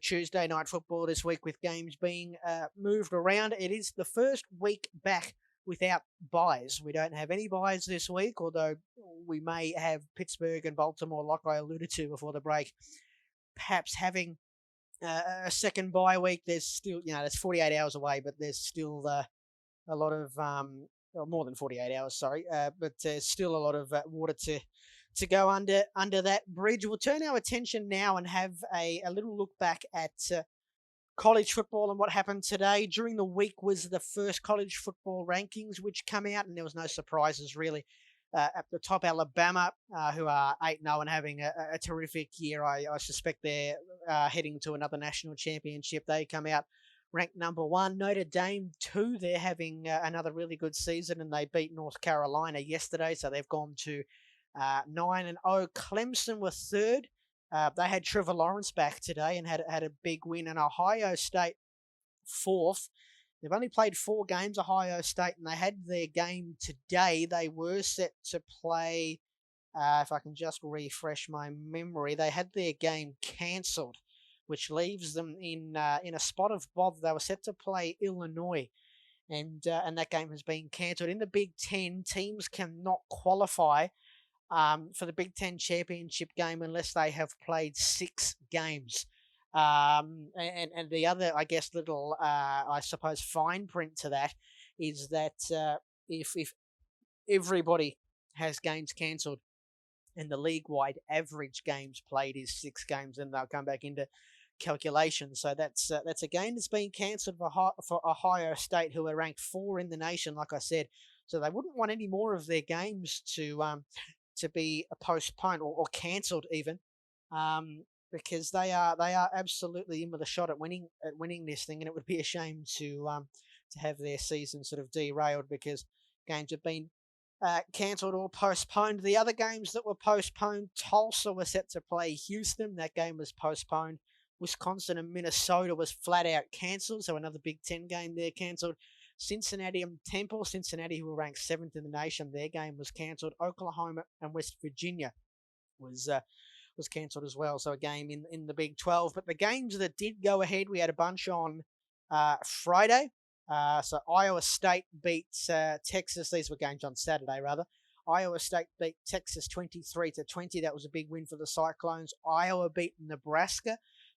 Tuesday night football this week, with games being moved around. It is the first week back without buys. We don't have any buys this week, although we may have Pittsburgh and Baltimore, like I alluded to before the break, perhaps having a second bye week. There's still, there's 48 hours away, but there's still a lot of, more than 48 hours, sorry, but there's still a lot of water to go under that bridge. We'll turn our attention now and have a little look back at college football and what happened today. During the week was the first college football rankings which come out, and there was no surprises really. At the top, Alabama, who are 8-0 and having a terrific year. I suspect they're heading to another national championship. They come out ranked number 1. Notre Dame, 2. They're having another really good season, and they beat North Carolina yesterday, so they've gone to 9-0. Clemson were 3rd. They had Trevor Lawrence back today and had a big win. And Ohio State, 4th. They've only played 4 games, Ohio State, and they had their game today. They were set to play, if I can just refresh my memory, they had their game cancelled, which leaves them in a spot of bother. They were set to play Illinois, and that game has been cancelled. In the Big Ten, teams cannot qualify for the Big Ten championship game unless they have played 6 games. And the other, I guess, little, I suppose, fine print to that is that if everybody has games cancelled and the league-wide average games played is 6 games, then they'll come back into calculation. So that's a game that's been cancelled for Ohio State, who are ranked 4 in the nation, like I said. So they wouldn't want any more of their games to be postponed or cancelled even. Because they are absolutely in with a shot at winning this thing, and it would be a shame to have their season sort of derailed because games have been cancelled or postponed. The other games that were postponed, Tulsa was set to play Houston. That game was postponed. Wisconsin and Minnesota was flat out cancelled, so another Big Ten game there cancelled. Cincinnati and Temple, Cincinnati, who were ranked 7th in the nation, their game was cancelled. Oklahoma and West Virginia was cancelled as well, so a game in the Big 12. But the games that did go ahead, we had a bunch on Friday. So Iowa State beat Texas. These were games on Saturday, rather. Iowa State beat Texas 23-20. That was a big win for the Cyclones. Iowa beat Nebraska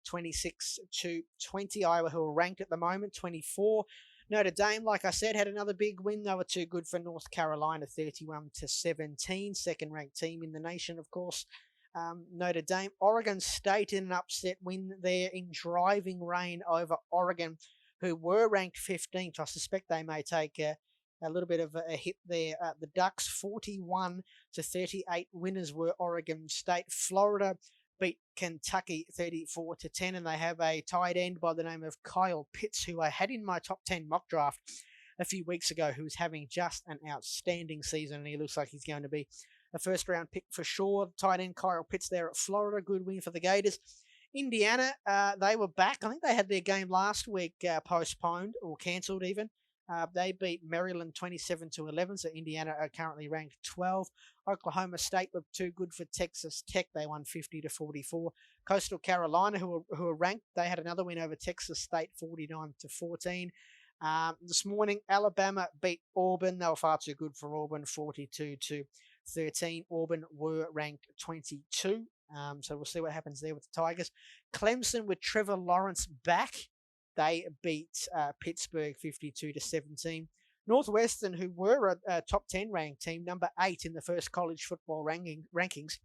26-20. Iowa, who are ranked at the moment, 24. Notre Dame, like I said, had another big win. They were too good for North Carolina, 31-17. Second-ranked team in the nation, of course. Notre Dame. Oregon State in an upset win there in driving rain over Oregon, who were ranked 15th. I suspect they may take a little bit of a hit there. The Ducks 41-38 winners were Oregon State. Florida beat Kentucky 34-10, and they have a tight end by the name of Kyle Pitts, who I had in my top 10 mock draft a few weeks ago, who was having just an outstanding season, and he looks like he's going to be a first-round pick for sure. Tight end Kyle Pitts there at Florida, good win for the Gators. Indiana, they were back. I think they had their game last week postponed or cancelled even. They beat Maryland 27-11, so Indiana are currently ranked 12. Oklahoma State were too good for Texas Tech. They won 50-44. Coastal Carolina, who are ranked, they had another win over Texas State, 49-14. This morning, Alabama beat Auburn. They were far too good for Auburn, 42-13. Auburn were ranked 22. So we'll see what happens there with the Tigers. Clemson with Trevor Lawrence back. They beat Pittsburgh 52-17. Northwestern, who were a top 10 ranked team, number 8 in the first college football rankings,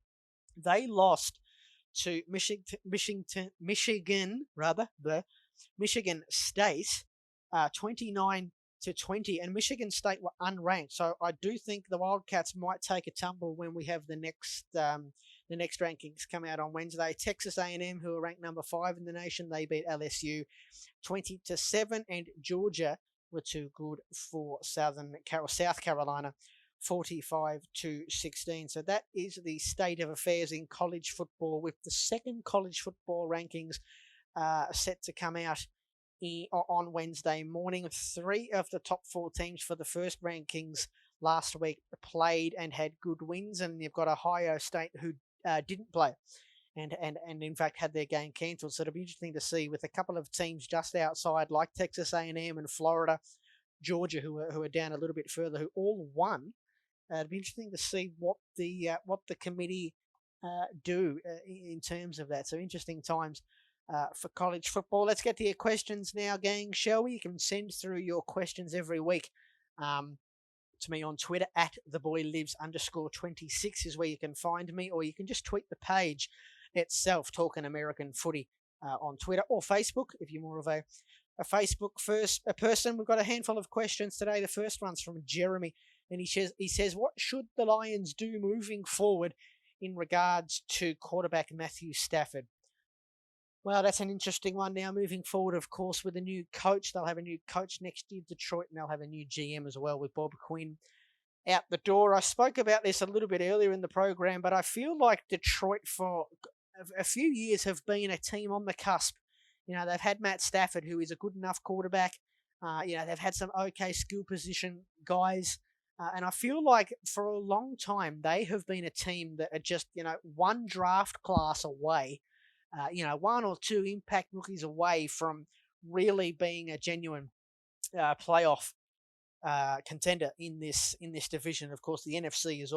they lost to Michigan State 29-20, and Michigan State were unranked. So I do think the Wildcats might take a tumble when we have the next rankings come out on Wednesday. Texas A&M, who are ranked number 5 in the nation, they beat LSU 20-7, and Georgia were too good for South Carolina 45-16. So that is the state of affairs in college football, with the second college football rankings set to come out on Wednesday morning. 3 of the top 4 teams for the first rankings last week played and had good wins, and you've got Ohio State who didn't play and in fact had their game cancelled. So it'll be interesting to see, with a couple of teams just outside like Texas A&M and Florida, Georgia, who are down a little bit further, who all won. It'll be interesting to see what the committee do in terms of that. So interesting times for college football. Let's get to your questions now, gang, shall we? You can send through your questions every week to me on Twitter at theboylives_26 is where you can find me, or you can just tweet the page itself, Talkin American Footy, on Twitter or Facebook if you're more of a Facebook person. We've got a handful of questions today. The first one's from Jeremy, and he says, what should the Lions do moving forward in regards to quarterback Matthew Stafford? Well, that's an interesting one now. Moving forward, of course, with a new coach. They'll have a new coach next year, Detroit, and they'll have a new GM as well, with Bob Quinn out the door. I spoke about this a little bit earlier in the program, but I feel like Detroit for a few years have been a team on the cusp. You know, they've had Matt Stafford, who is a good enough quarterback. They've had some okay skill position guys. And I feel like for a long time, they have been a team that are just, one draft class away, 1 or 2 impact rookies away from really being a genuine playoff contender in this division. Of course, the NFC is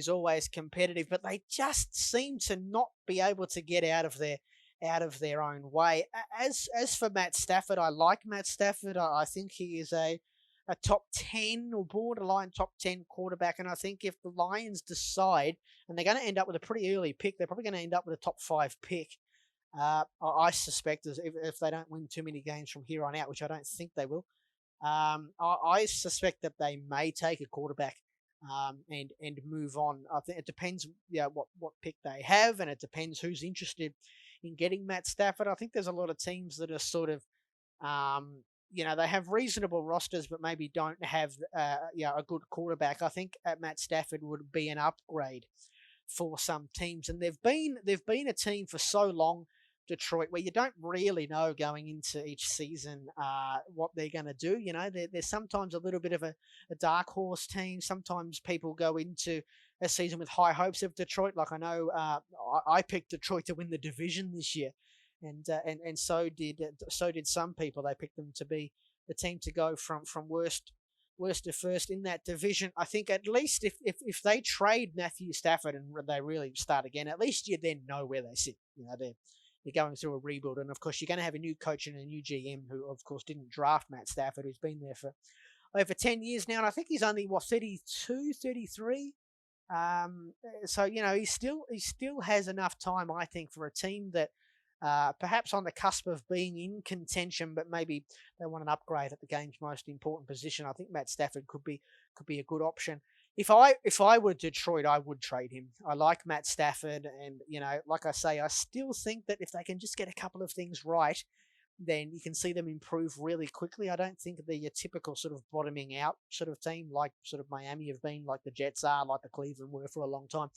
always competitive, but they just seem to not be able to get out of their own way. As for Matt Stafford, I like Matt Stafford. I think he is a top 10 or borderline top 10 quarterback, and I think if the Lions decide, and they're going to end up with a pretty early pick, they're probably going to end up with a top 5 pick. I suspect if they don't win too many games from here on out, which I don't think they will, I suspect that they may take a quarterback and move on. I think it depends what pick they have, and it depends who's interested in getting Matt Stafford. I think there's a lot of teams that are sort of they have reasonable rosters, but maybe don't have a good quarterback. I think Matt Stafford would be an upgrade for some teams, and they've been a team for so long, Detroit, where you don't really know going into each season what they're going to do. They're sometimes a little bit of a dark horse team. Sometimes people go into a season with high hopes of Detroit. Like I know I picked Detroit to win the division this year. And so did some people. They picked them to be the team to go from worst to first in that division. I think at least if they trade Matthew Stafford and they really start again, at least you then know where they sit. you're going through a rebuild. And, of course, you're going to have a new coach and a new GM who, of course, didn't draft Matt Stafford, who's been there for over 10 years now. And I think he's only, 32, 33? So, he still has enough time, I think, for a team that perhaps on the cusp of being in contention, but maybe they want an upgrade at the game's most important position. I think Matt Stafford could be a good option. If I were Detroit, I would trade him. I like Matt Stafford, and like I say, I still think that if they can just get a couple of things right, then you can see them improve really quickly. I don't think they're your typical sort of bottoming out sort of team like sort of Miami have been, like the Jets are, like the Cleveland were for a long time.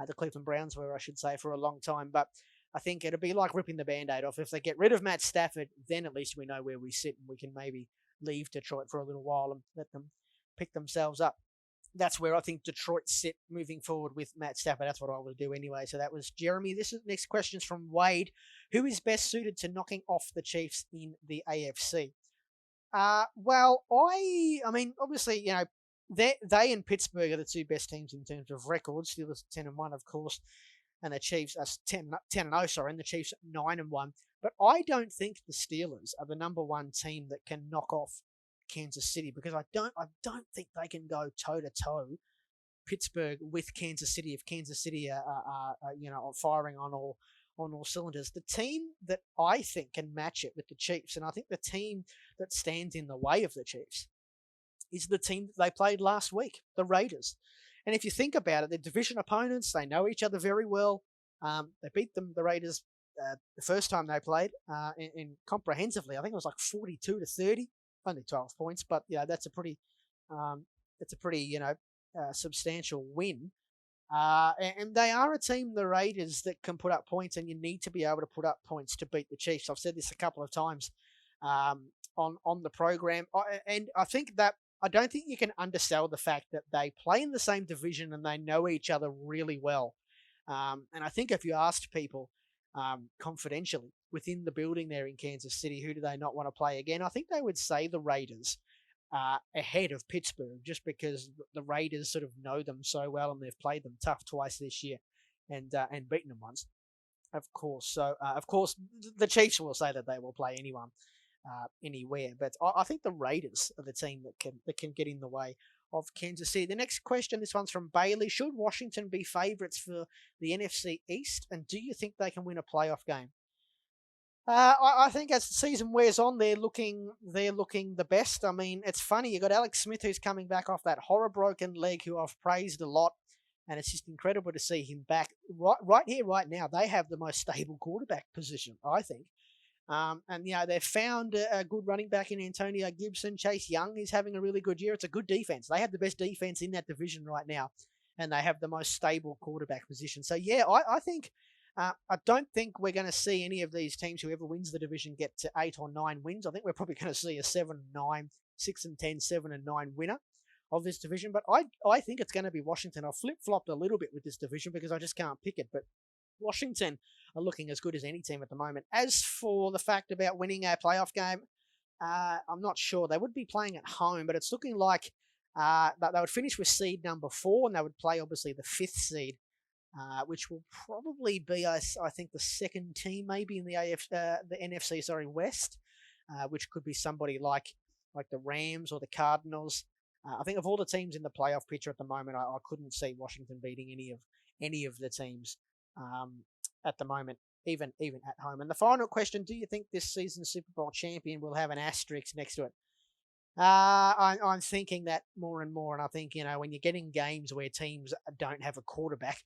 The Cleveland Browns were, I should say, for a long time. But I think it'll be like ripping the Band-Aid off. If they get rid of Matt Stafford, then at least we know where we sit and we can maybe leave Detroit for a little while and let them pick themselves up. That's where I think Detroit sit moving forward with Matt Stafford. That's what I would do anyway. So that was Jeremy. This next question's from Wade. Who is best suited to knocking off the Chiefs in the AFC? Well, I mean, obviously, they and Pittsburgh are the two best teams in terms of records. Steelers 10-1, of course, and the Chiefs are 10-0, sorry, and the Chiefs 9-1. But I don't think the Steelers are the number one team that can knock off Kansas City, because I don't think they can go toe to toe Pittsburgh with Kansas City if Kansas City are firing on all cylinders. The team that I think can match it with the Chiefs, and I think the team that stands in the way of the Chiefs, is the team that they played last week, the Raiders. And if you think about it, they're division opponents. They know each other very well. They beat the Raiders the first time they played in comprehensively. I think it was like 42-30. Only 12 points, but that's a pretty substantial win. And they are a team, the Raiders, that can put up points, and you need to be able to put up points to beat the Chiefs. I've said this a couple of times on the program, and I think that I don't think you can undersell the fact that they play in the same division and they know each other really well. And I think if you asked people confidentially within the building there in Kansas City, who do they not want to play again, I think they would say the Raiders ahead of Pittsburgh, just because the Raiders sort of know them so well and they've played them tough twice this year and beaten them once, of course. So, of course, the Chiefs will say that they will play anyone anywhere, but I think the Raiders are the team that can get in the way of Kansas City. The next question, this one's from Bailey. Should Washington be favourites for the NFC East, and do you think they can win a playoff game? I think as the season wears on, they're looking the best. I mean, it's funny. You got Alex Smith, who's coming back off that horror broken leg, who I've praised a lot, and it's just incredible to see him back right here, right now. They have the most stable quarterback position, I think. And they've found a good running back in Antonio Gibson. Chase Young is having a really good year. It's a good defense. They have the best defense in that division right now, and they have the most stable quarterback position. So yeah, I think. I don't think we're going to see any of these teams, whoever wins the division, get to 8 or 9 wins. I think we're probably going to see a 7-9, 6-10, 7-9 winner of this division. But I think it's going to be Washington. I've flip-flopped a little bit with this division because I just can't pick it. But Washington are looking as good as any team at the moment. As for the fact about winning a playoff game, I'm not sure. They would be playing at home, but it's looking like that they would finish with seed number 4, and they would play, obviously, the 5th seed. Which will probably be, I think, the second team maybe in the NFC West, which could be somebody like the Rams or the Cardinals. I think of all the teams in the playoff picture at the moment, I couldn't see Washington beating any of the teams at the moment, even at home. And the final question: do you think this season's Super Bowl champion will have an asterisk next to it? I'm thinking that more and more, and I think when you're getting games where teams don't have a quarterback.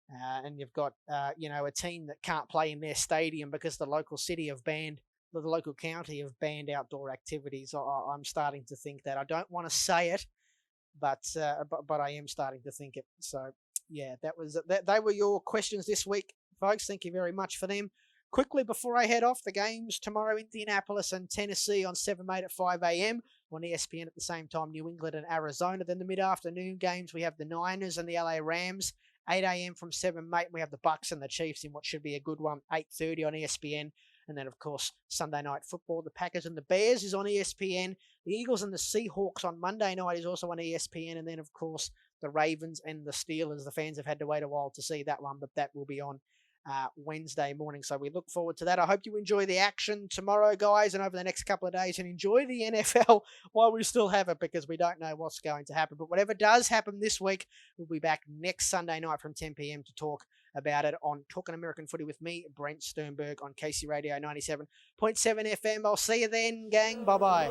And you've got, a team that can't play in their stadium because the local city have banned, the local county have banned outdoor activities. I'm starting to think that. I don't want to say it, but I am starting to think it. So, yeah, they were your questions this week, folks. Thank you very much for them. Quickly, before I head off, the games tomorrow, Indianapolis and Tennessee on 7 Mate at 5 a.m. on ESPN at the same time, New England and Arizona. Then the mid-afternoon games, we have the Niners and the LA Rams. 8 a.m. from 7 Mate, we have the Bucks and the Chiefs in what should be a good one, 8:30 on ESPN. And then, of course, Sunday Night Football, the Packers and the Bears is on ESPN. The Eagles and the Seahawks on Monday night is also on ESPN. And then, of course, the Ravens and the Steelers. The fans have had to wait a while to see that one, but that will be on Wednesday morning. So we look forward to that. I hope you enjoy the action tomorrow, guys, and over the next couple of days, and enjoy the NFL while we still have it, because we don't know what's going to happen. But whatever does happen this week, we'll be back next Sunday night from 10 p.m. to talk about it on Talkin American Footy with me, Brent Sternberg, on KC Radio 97.7 FM. I'll see you then, gang. Bye-bye.